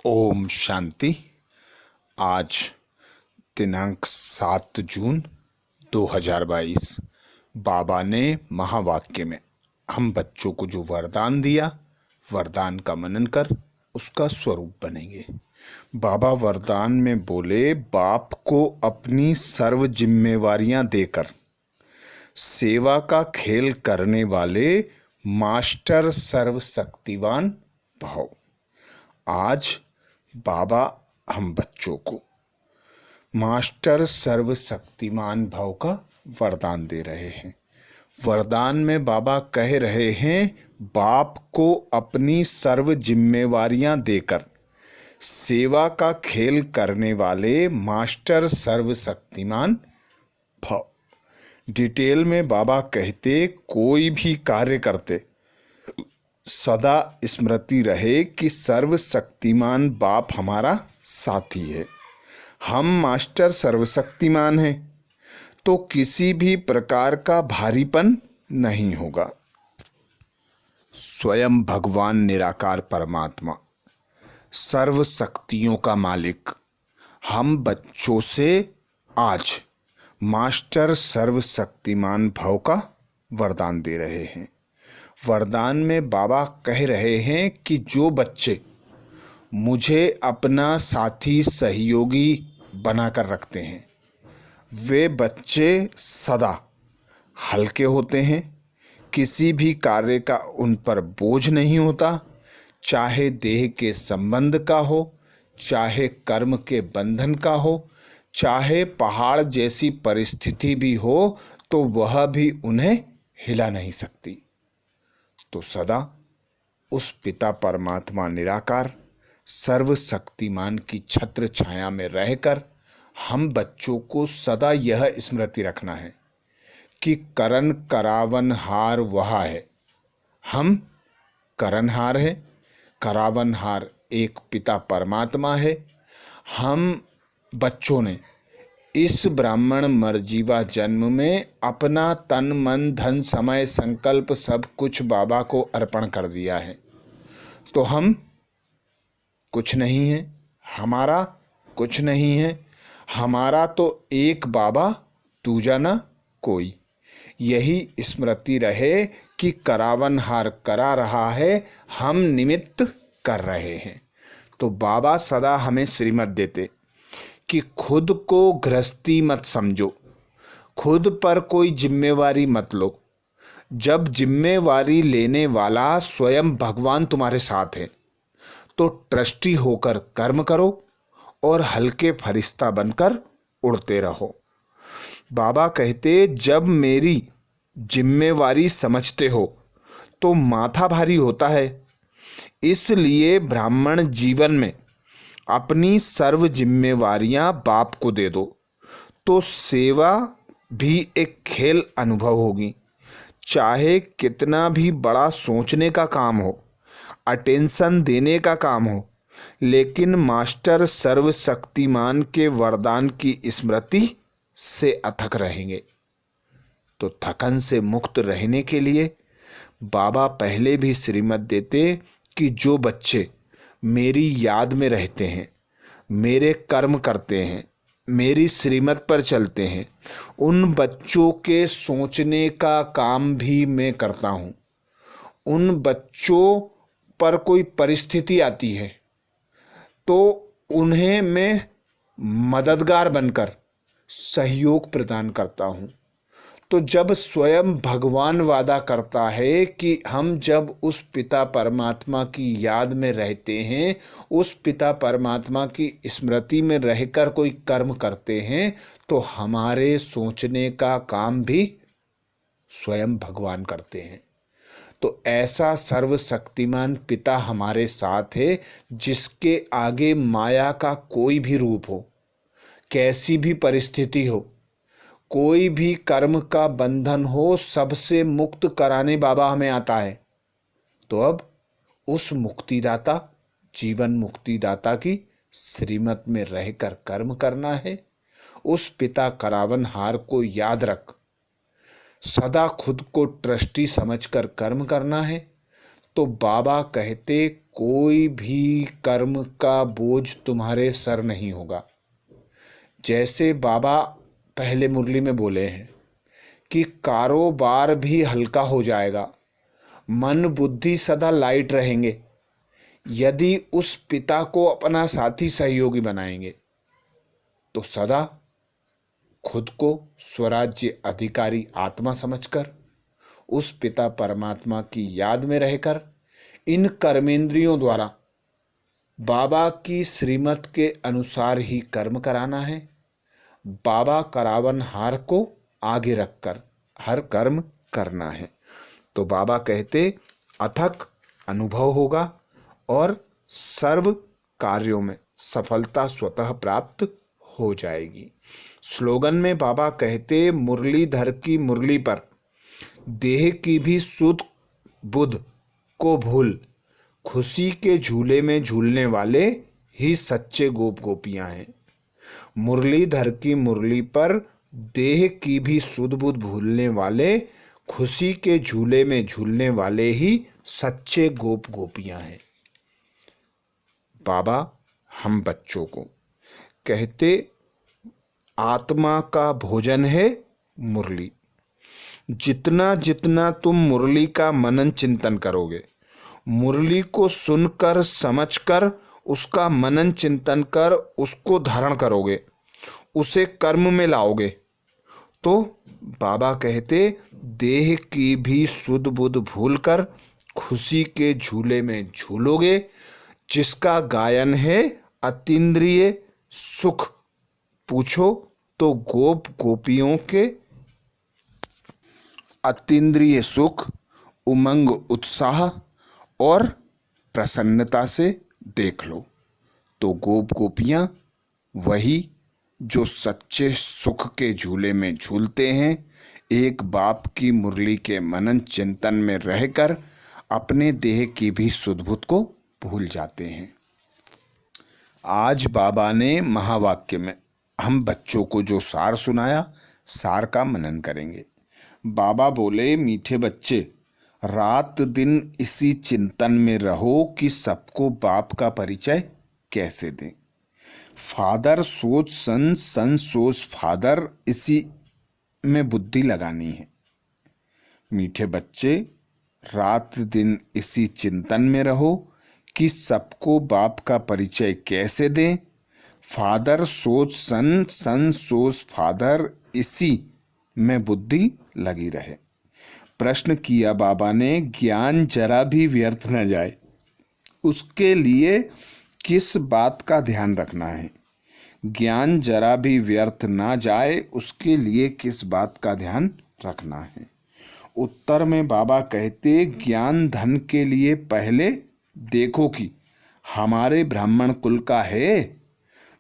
ओम शांति। आज दिनांक 7 जून 2022 बाबा ने महावाक्य में हम बच्चों को जो वरदान दिया, वरदान का मनन कर उसका स्वरूप बनेंगे। बाबा वरदान में बोले, बाप को अपनी सर्व जिम्मेवारियां देकर सेवा का खेल करने वाले मास्टर सर्वशक्तिवान भव। आज बाबा हम बच्चों को मास्टर सर्वशक्तिमान भव का वरदान दे रहे हैं। वरदान में बाबा कह रहे हैं, बाप को अपनी सर्व जिम्मेवारियां देकर सेवा का खेल करने वाले मास्टर सर्वशक्तिमान भव। डिटेल में बाबा कहते, कोई भी कार्य करते सदा स्मृति रहे कि सर्वशक्तिमान बाप हमारा साथी है। हम मास्टर सर्वशक्तिमान हैं तो किसी भी प्रकार का भारीपन नहीं होगा। स्वयं भगवान निराकार परमात्मा सर्व शक्तियों का मालिक हम बच्चों से आज मास्टर सर्वशक्तिमान भव का वरदान दे रहे हैं। वरदान में बाबा कह रहे हैं कि जो बच्चे मुझे अपना साथी सहयोगी बनाकर रखते हैं, वे बच्चे सदा हल्के होते हैं। किसी भी कार्य का उन पर बोझ नहीं होता, चाहे देह के संबंध का हो, चाहे कर्म के बंधन का हो, चाहे पहाड़ जैसी परिस्थिति भी हो तो वह भी उन्हें हिला नहीं सकती। तो सदा उस पिता परमात्मा निराकार सर्वशक्तिमान की छत्र छाया में रहकर हम बच्चों को सदा यह स्मृति रखना है कि करण करावनहार वह है। हम करणहार हैं, करावनहार एक पिता परमात्मा है। हम बच्चों ने इस ब्राह्मण मरजीवा जन्म में अपना तन मन धन समय संकल्प सब कुछ बाबा को अर्पण कर दिया है। तो हम कुछ नहीं है, हमारा कुछ नहीं है, हमारा तो एक बाबा दूजा न कोई। यही स्मृति रहे कि करावनहार करा रहा है, हम निमित्त कर रहे हैं। तो बाबा सदा हमें श्रीमत देते कि खुद को गृहस्थी मत समझो, खुद पर कोई जिम्मेवारी मत लो। जब जिम्मेवारी लेने वाला स्वयं भगवान तुम्हारे साथ है तो ट्रस्टी होकर कर्म करो और हल्के फरिश्ता बनकर उड़ते रहो। बाबा कहते, जब मेरी जिम्मेवारी समझते हो तो माथा भारी होता है। इसलिए ब्राह्मण जीवन में अपनी सर्व जिम्मेवारियां बाप को दे दो तो सेवा भी एक खेल अनुभव होगी। चाहे कितना भी बड़ा सोचने का काम हो, अटेंशन देने का काम हो, लेकिन मास्टर सर्वशक्तिमान के वरदान की स्मृति से अथक रहेंगे। तो थकन से मुक्त रहने के लिए बाबा पहले भी श्रीमत देते कि जो बच्चे मेरी याद में रहते हैं, मेरे कर्म करते हैं, मेरी श्रीमत पर चलते हैं, उन बच्चों के सोचने का काम भी मैं करता हूँ। उन बच्चों पर कोई परिस्थिति आती है तो उन्हें मैं मददगार बनकर सहयोग प्रदान करता हूँ। तो जब स्वयं भगवान वादा करता है कि हम जब उस पिता परमात्मा की याद में रहते हैं, उस पिता परमात्मा की स्मृति में रहकर कोई कर्म करते हैं, तो हमारे सोचने का काम भी स्वयं भगवान करते हैं। तो ऐसा सर्वशक्तिमान पिता हमारे साथ है, जिसके आगे माया का कोई भी रूप हो, कैसी भी परिस्थिति हो, कोई भी कर्म का बंधन हो, सबसे मुक्त कराने बाबा हमें आता है। तो अब उस मुक्तिदाता, जीवन मुक्तिदाता की श्रीमत में रहकर कर्म करना है। उस पिता करावनहार को याद रख, सदा खुद को ट्रस्टी समझकर कर्म करना है। तो बाबा कहते कोई भी कर्म का बोझ तुम्हारे सर नहीं होगा। जैसे बाबा पहले मुरली में बोले हैं कि कारोबार भी हल्का हो जाएगा, मन बुद्धि सदा लाइट रहेंगे यदि उस पिता को अपना साथी सहयोगी बनाएंगे, तो सदा खुद को स्वराज्य अधिकारी आत्मा समझकर उस पिता परमात्मा की याद में रहकर इन कर्मेंद्रियों द्वारा बाबा की श्रीमत के अनुसार ही कर्म कराना है। बाबा करावन हार को आगे रखकर हर कर्म करना है। तो बाबा कहते अथक अनुभव होगा और सर्व कार्यों में सफलता स्वतः प्राप्त हो जाएगी। स्लोगन में बाबा कहते मुरलीधर की मुरली पर देह की भी सुध बुध को भूल, खुशी के झूले में झूलने वाले ही सच्चे गोप गोपियां हैं। मुरलीधर की मुरली पर देह की भी सुध बुध भूलने वाले, खुशी के झूले में झूलने वाले ही सच्चे गोप गोपियां हैं। बाबा हम बच्चों को कहते आत्मा का भोजन है मुरली। जितना जितना तुम मुरली का मनन चिंतन करोगे, मुरली को सुनकर समझकर उसका मनन चिंतन कर उसको धारण करोगे, उसे कर्म में लाओगे, तो बाबा कहते देह की भी सुध बुध भूलकर खुशी के झूले में झूलोगे, जिसका गायन है अतीन्द्रिय सुख। पूछो तो गोप गोपियों के अतीन्द्रिय सुख, उमंग, उत्साह और प्रसन्नता से देख लो, तो गोप गोपियां वही जो सच्चे सुख के झूले में झूलते हैं, एक बाप की मुरली के मनन चिंतन में रहकर अपने देह की भी सुध-बुध को भूल जाते हैं। आज बाबा ने महावाक्य में हम बच्चों को जो सार सुनाया, सार का मनन करेंगे। बाबा बोले मीठे बच्चे, रात दिन इसी चिंतन में रहो कि सबको बाप का परिचय कैसे दें। फादर सोच सन, सन सोच फादर, इसी में बुद्धि लगानी है। मीठे बच्चे, रात दिन इसी चिंतन में रहो कि सबको बाप का परिचय कैसे दें। फादर सोच सन, सन सोच फादर, इसी में बुद्धि लगी रहे। प्रश्न किया बाबा ने, ज्ञान जरा भी व्यर्थ न जाए, उसके लिए किस बात का ध्यान रखना है? ज्ञान जरा भी व्यर्थ ना जाए, उसके लिए किस बात का ध्यान रखना है? उत्तर में बाबा कहते ज्ञान धन के लिए पहले देखो कि हमारे ब्राह्मण कुल का है,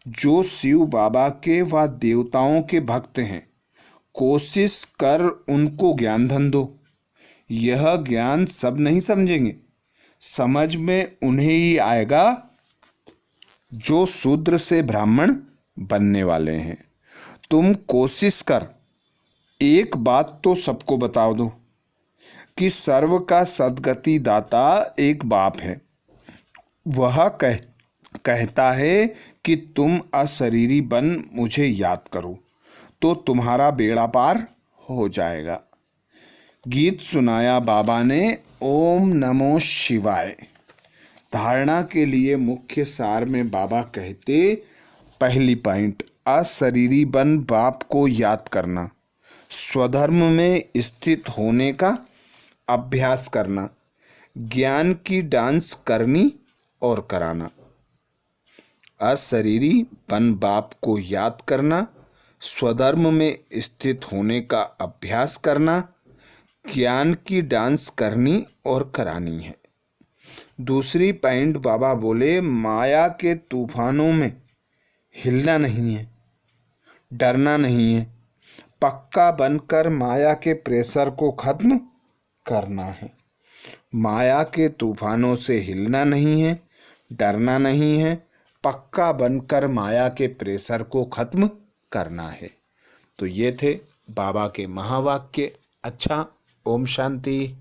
जो शिव बाबा के व देवताओं के भक्त हैं, कोशिश कर उनको ज्ञान धन दो। यह ज्ञान सब नहीं समझेंगे, समझ में उन्हें ही आएगा जो शूद्र से ब्राह्मण बनने वाले हैं। तुम कोशिश कर एक बात तो सबको बता दो कि सर्व का सद्गति दाता एक बाप है। वह कहता है कि तुम अशरीरी बन मुझे याद करो, तो तुम्हारा बेड़ा पार हो जाएगा। गीत सुनाया बाबा ने, ओम नमो शिवाय। धारणा के लिए मुख्य सार में बाबा कहते पहली पॉइंट, अशरीरी बन बाप को याद करना, स्वधर्म में स्थित होने का अभ्यास करना, ज्ञान की डांस करनी और कराना। अशरीरी बन बाप को याद करना, स्वधर्म में स्थित होने का अभ्यास करना, ज्ञान की डांस करनी और करानी है। दूसरी पॉइंट बाबा बोले, माया के तूफानों में हिलना नहीं है, डरना नहीं है, पक्का बनकर माया के प्रेशर को खत्म करना है। माया के तूफानों से हिलना नहीं है, डरना नहीं है, पक्का बनकर माया के प्रेशर को खत्म करना है। तो ये थे बाबा के महावाक्य। अच्छा, ओम शांति।